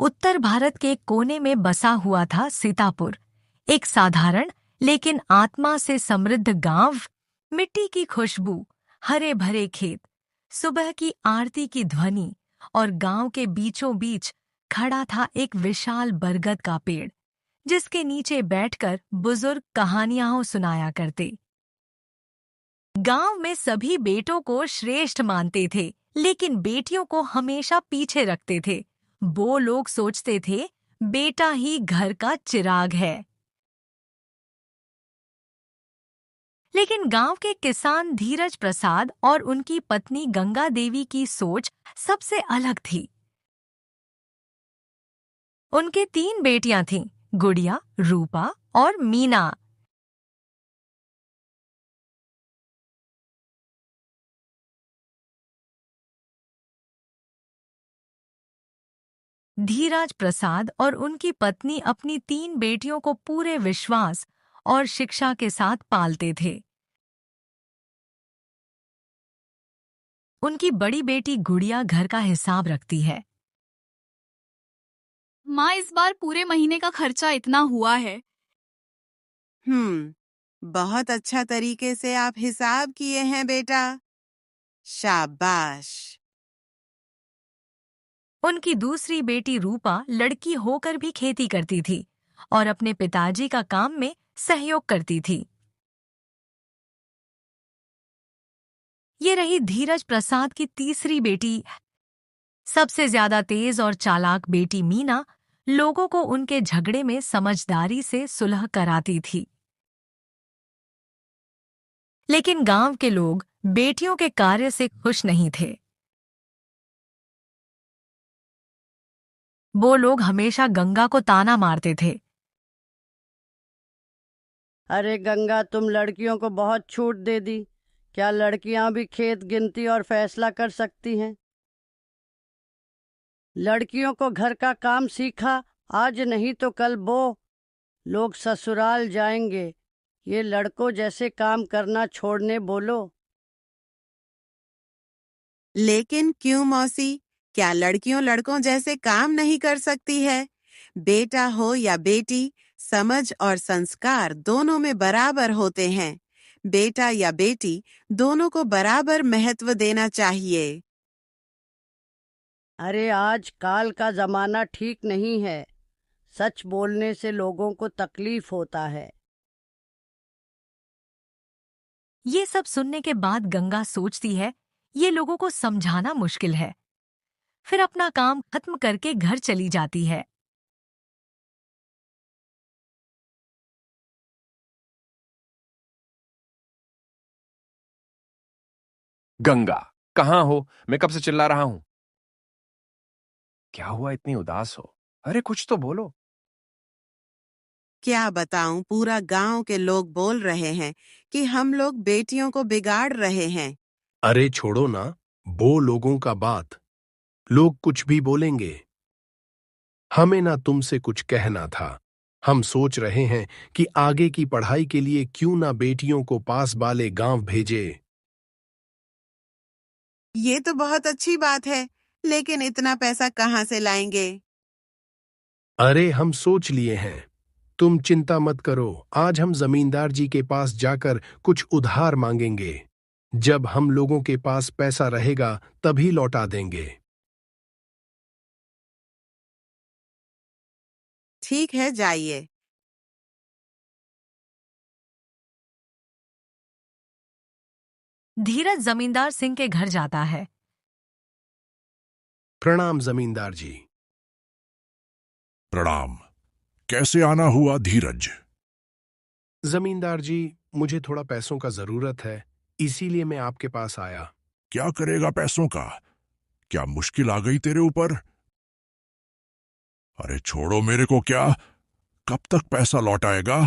उत्तर भारत के कोने में बसा हुआ था सीतापुर। एक साधारण लेकिन आत्मा से समृद्ध गांव। मिट्टी की खुशबू, हरे भरे खेत, सुबह की आरती की ध्वनि और गांव के बीचों बीच खड़ा था एक विशाल बरगद का पेड़, जिसके नीचे बैठकर बुजुर्ग कहानियां सुनाया करते। गांव में सभी बेटों को श्रेष्ठ मानते थे, लेकिन बेटियों को हमेशा पीछे रखते थे। वो लोग सोचते थे बेटा ही घर का चिराग है। लेकिन गांव के किसान धीरज प्रसाद और उनकी पत्नी गंगा देवी की सोच सबसे अलग थी। उनके 3 बेटियां थीं, गुड़िया, रूपा और मीना। धीरज प्रसाद और उनकी पत्नी अपनी 3 बेटियों को पूरे विश्वास और शिक्षा के साथ पालते थे। उनकी बड़ी बेटी गुड़िया घर का हिसाब रखती है। माँ, इस बार पूरे महीने का खर्चा इतना हुआ है। बहुत अच्छा तरीके से आप हिसाब किए हैं बेटा। शाबाश। उनकी दूसरी बेटी रूपा लड़की होकर भी खेती करती थी और अपने पिताजी का काम में सहयोग करती थी। ये रही धीरज प्रसाद की तीसरी बेटी। सबसे ज्यादा तेज और चालाक बेटी मीना लोगों को उनके झगड़े में समझदारी से सुलह कराती थी। लेकिन गांव के लोग बेटियों के कार्य से खुश नहीं थे। वो लोग हमेशा गंगा को ताना मारते थे। अरे गंगा, तुम लड़कियों को बहुत छूट दे दी। क्या लड़कियां भी खेत गिनती और फैसला कर सकती हैं? लड़कियों को घर का काम सीखा, आज नहीं तो कल वो लोग ससुराल जाएंगे। ये लड़कों जैसे काम करना छोड़ने बोलो। लेकिन क्यों मौसी, क्या लड़कियों लड़कों जैसे काम नहीं कर सकती है? बेटा हो या बेटी, समझ और संस्कार दोनों में बराबर होते हैं। बेटा या बेटी दोनों को बराबर महत्व देना चाहिए। अरे आज काल का जमाना ठीक नहीं है। सच बोलने से लोगों को तकलीफ होता है। ये सब सुनने के बाद गंगा सोचती है ये लोगों को समझाना मुश्किल है। फिर अपना काम खत्म करके घर चली जाती है। गंगा, कहाँ हो? मैं कब से चिल्ला रहा हूं। क्या हुआ, इतनी उदास हो? अरे कुछ तो बोलो। क्या बताऊं, पूरा गांव के लोग बोल रहे हैं कि हम लोग बेटियों को बिगाड़ रहे हैं। अरे छोड़ो ना, वो लोगों का बात। लोग कुछ भी बोलेंगे। हमें ना तुमसे कुछ कहना था। हम सोच रहे हैं कि आगे की पढ़ाई के लिए क्यों ना बेटियों को पास वाले गांव भेजे। ये तो बहुत अच्छी बात है, लेकिन इतना पैसा कहाँ से लाएंगे? अरे हम सोच लिए हैं। तुम चिंता मत करो, आज हम जमींदार जी के पास जाकर कुछ उधार मांगेंगे। जब हम लोगों के पास पैसा रहेगा तभी लौटा देंगे। ठीक है, जाइए। धीरज जमींदार सिंह के घर जाता है। प्रणाम जमींदार जी। प्रणाम। कैसे आना हुआ धीरज? जमींदार जी, मुझे थोड़ा पैसों का जरूरत है, इसीलिए मैं आपके पास आया। क्या करेगा पैसों का? क्या मुश्किल आ गई तेरे ऊपर? अरे छोड़ो मेरे को, क्या कब तक पैसा लौटाएगा?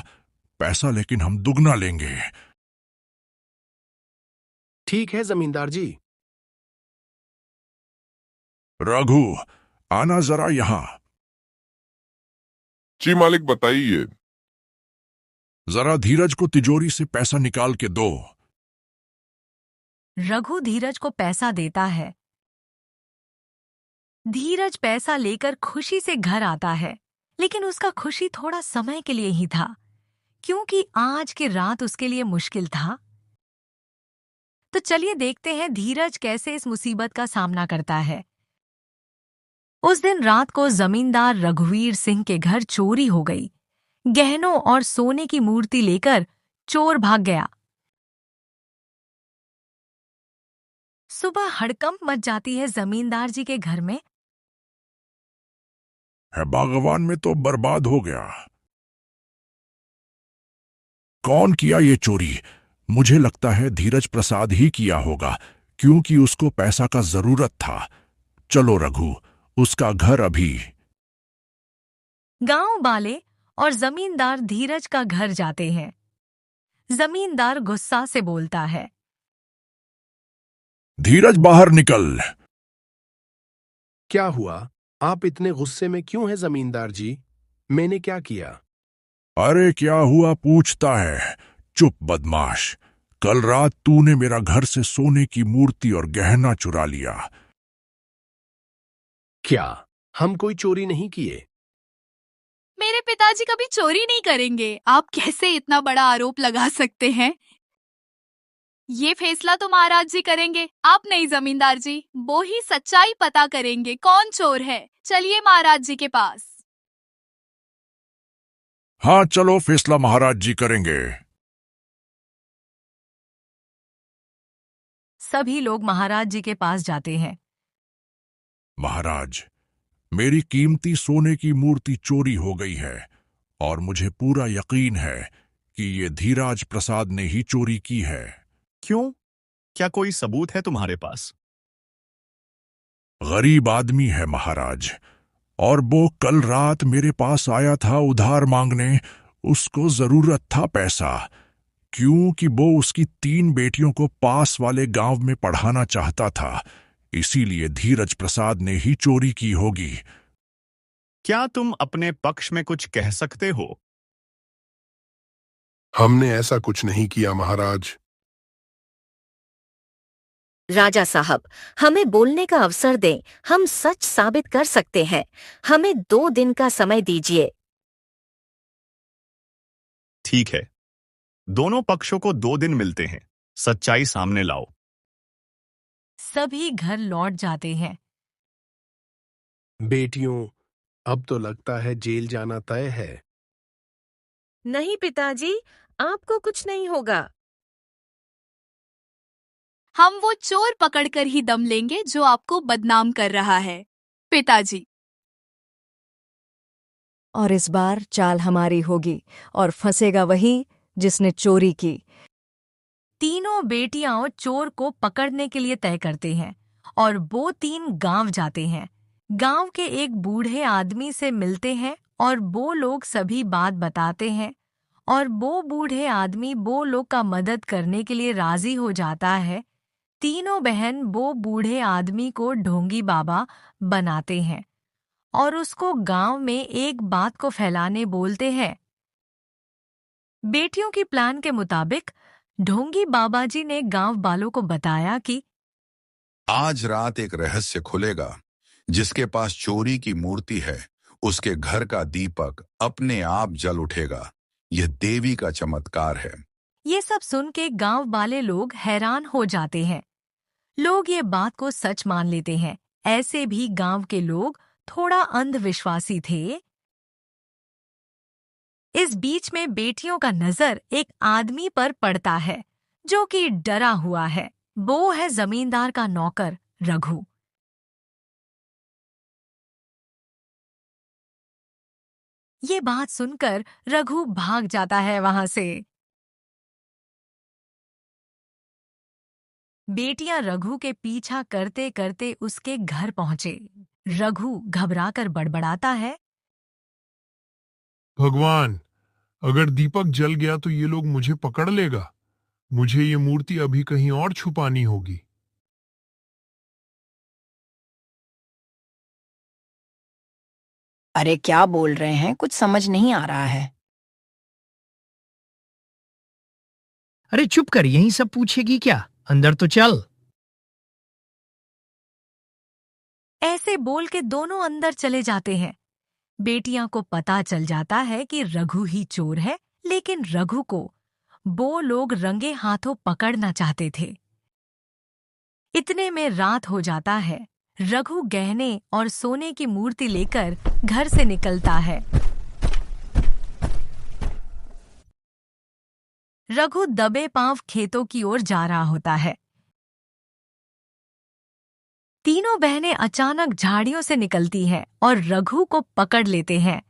पैसा लेकिन हम दुगना लेंगे। ठीक है जमींदार जी। रघु, आना जरा यहां। जी मालिक, बताइए। जरा धीरज को तिजोरी से पैसा निकाल के दो। रघु धीरज को पैसा देता है। धीरज पैसा लेकर खुशी से घर आता है, लेकिन उसका खुशी थोड़ा समय के लिए ही था, क्योंकि आज की रात उसके लिए मुश्किल था। तो चलिए देखते हैं धीरज कैसे इस मुसीबत का सामना करता है। उस दिन रात को जमींदार रघुवीर सिंह के घर चोरी हो गई। गहनों और सोने की मूर्ति लेकर चोर भाग गया। सुबह हड़कंप मच जाती है जमींदार जी के घर में। है भगवान, में तो बर्बाद हो गया। कौन किया ये चोरी? मुझे लगता है धीरज प्रसाद ही किया होगा, क्योंकि उसको पैसा का जरूरत था। चलो रघु, उसका घर अभी। गांव वाले और जमींदार धीरज का घर जाते हैं। जमींदार गुस्सा से बोलता है, धीरज बाहर निकल। क्या हुआ? आप इतने गुस्से में क्यों हैं जमींदार जी? मैंने क्या किया? अरे क्या हुआ पूछता है? चुप बदमाश, कल रात तूने मेरा घर से सोने की मूर्ति और गहना चुरा लिया। क्या हम कोई चोरी नहीं किए? मेरे पिताजी कभी चोरी नहीं करेंगे। आप कैसे इतना बड़ा आरोप लगा सकते हैं? ये फैसला तो महाराज जी करेंगे, आप नहीं जमींदार जी। वो ही सच्चाई पता करेंगे कौन चोर है। चलिए महाराज जी के पास। हाँ चलो, फैसला महाराज जी करेंगे। सभी लोग महाराज जी के पास जाते हैं। महाराज, मेरी कीमती सोने की मूर्ति चोरी हो गई है और मुझे पूरा यकीन है कि ये धीराज प्रसाद ने ही चोरी की है। क्यों? क्या कोई सबूत है तुम्हारे पास? गरीब आदमी है महाराज, और वो कल रात मेरे पास आया था उधार मांगने। उसको जरूरत था पैसा, क्योंकि वो उसकी 3 बेटियों को पास वाले गांव में पढ़ाना चाहता था। इसीलिए धीरज प्रसाद ने ही चोरी की होगी। क्या तुम अपने पक्ष में कुछ कह सकते हो? हमने ऐसा कुछ नहीं किया महाराज। राजा साहब, हमें बोलने का अवसर दें, हम सच साबित कर सकते हैं। हमें 2 दिन का समय दीजिए। ठीक है, दोनों पक्षों को 2 दिन मिलते हैं। सच्चाई सामने लाओ। सभी घर लौट जाते हैं। बेटियों, अब तो लगता है जेल जाना तय है। नहीं पिताजी, आपको कुछ नहीं होगा। हम वो चोर पकड़कर ही दम लेंगे जो आपको बदनाम कर रहा है, पिताजी। और इस बार चाल हमारी होगी और फंसेगा वही जिसने चोरी की। तीनों बेटियां चोर को पकड़ने के लिए तय करते हैं और वो 3 गांव जाते हैं। गांव के एक बूढ़े आदमी से मिलते हैं और वो लोग सभी बात बताते हैं और वो बूढ़े आदमी वो लोग का मदद करने के लिए राजी हो जाता है। तीनों बहन वो बूढ़े आदमी को ढोंगी बाबा बनाते हैं और उसको गांव में एक बात को फैलाने बोलते हैं। बेटियों की प्लान के मुताबिक ढोंगी बाबा जी ने गांव वालों को बताया कि आज रात एक रहस्य खुलेगा। जिसके पास चोरी की मूर्ति है, उसके घर का दीपक अपने आप जल उठेगा। यह देवी का चमत्कार है। ये सब सुन के गांव वाले लोग हैरान हो जाते हैं। लोग ये बात को सच मान लेते हैं। ऐसे भी गांव के लोग थोड़ा अंधविश्वासी थे। इस बीच में बेटियों का नजर एक आदमी पर पड़ता है जो कि डरा हुआ है। वो है जमींदार का नौकर रघु। ये बात सुनकर रघु भाग जाता है वहां से। बेटियां रघु के पीछा करते करते उसके घर पहुंचे। रघु घबराकर बड़बड़ाता है, भगवान, अगर दीपक जल गया तो ये लोग मुझे पकड़ लेगा। मुझे ये मूर्ति अभी कहीं और छुपानी होगी। अरे क्या बोल रहे हैं, कुछ समझ नहीं आ रहा है। अरे चुप कर, यही सब पूछेगी क्या? अंदर तो चल। ऐसे बोल के दोनों अंदर चले जाते हैं। बेटियां को पता चल जाता है कि रघु ही चोर है, लेकिन रघु को वो लोग रंगे हाथों पकड़ना चाहते थे। इतने में रात हो जाता है। रघु गहने और सोने की मूर्ति लेकर घर से निकलता है। रघु दबे पांव खेतों की ओर जा रहा होता है। तीनों बहनें अचानक झाड़ियों से निकलती हैं और रघु को पकड़ लेते हैं।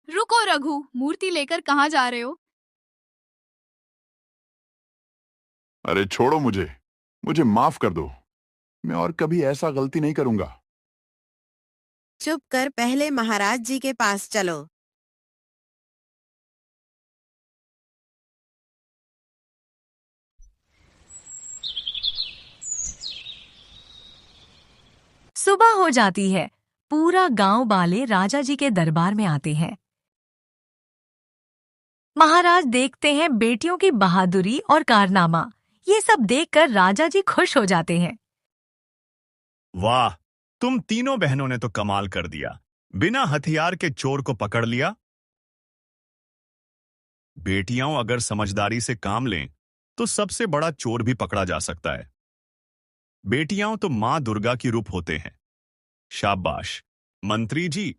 रुको रघु, मूर्ति लेकर कहाँ जा रहे हो? अरे छोड़ो मुझे, मुझे माफ कर दो। मैं और कभी ऐसा गलती नहीं करूंगा। चुप कर पहले महाराज जी के पास चलो। सुबह हो जाती है। पूरा गांव वाले राजा जी के दरबार में आते हैं। महाराज देखते हैं बेटियों की बहादुरी और कारनामा। ये सब देखकर राजा जी खुश हो जाते हैं। वाह, तुम तीनों बहनों ने तो कमाल कर दिया। बिना हथियार के चोर को पकड़ लिया। बेटियां अगर समझदारी से काम लें तो सबसे बड़ा चोर भी पकड़ा जा सकता है। बेटियां तो मां दुर्गा की रूप होते हैं। शाबाश मंत्री जी।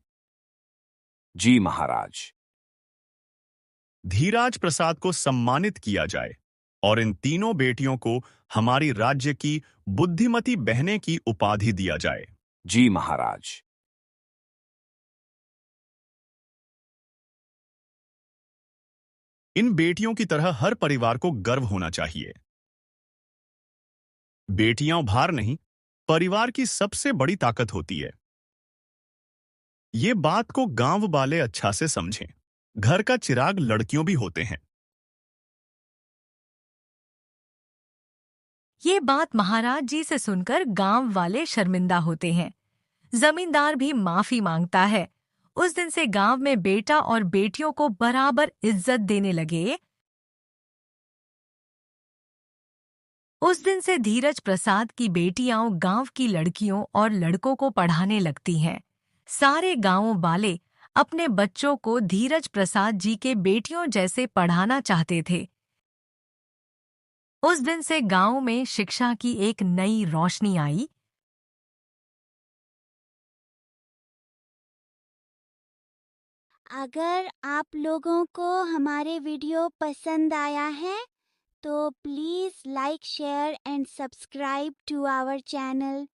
जी महाराज। धीराज प्रसाद को सम्मानित किया जाए और इन तीनों बेटियों को हमारी राज्य की बुद्धिमती बहनें की उपाधि दिया जाए। जी महाराज। इन बेटियों की तरह हर परिवार को गर्व होना चाहिए। बेटियां भार नहीं, परिवार की सबसे बड़ी ताकत होती है। ये बात को गांव वाले अच्छा से समझें। घर का चिराग लड़कियों भी होते हैं। ये बात महाराज जी से सुनकर गांव वाले शर्मिंदा होते हैं। जमींदार भी माफी मांगता है। उस दिन से गांव में बेटा और बेटियों को बराबर इज्जत देने लगे। उस दिन से धीरज प्रसाद की बेटियां गांव की लड़कियों और लड़कों को पढ़ाने लगती हैं। सारे गांव वाले अपने बच्चों को धीरज प्रसाद जी के बेटियों जैसे पढ़ाना चाहते थे। उस दिन से गांव में शिक्षा की एक नई रोशनी आई। अगर आप लोगों को हमारे वीडियो पसंद आया है तो please like share and subscribe to our channel.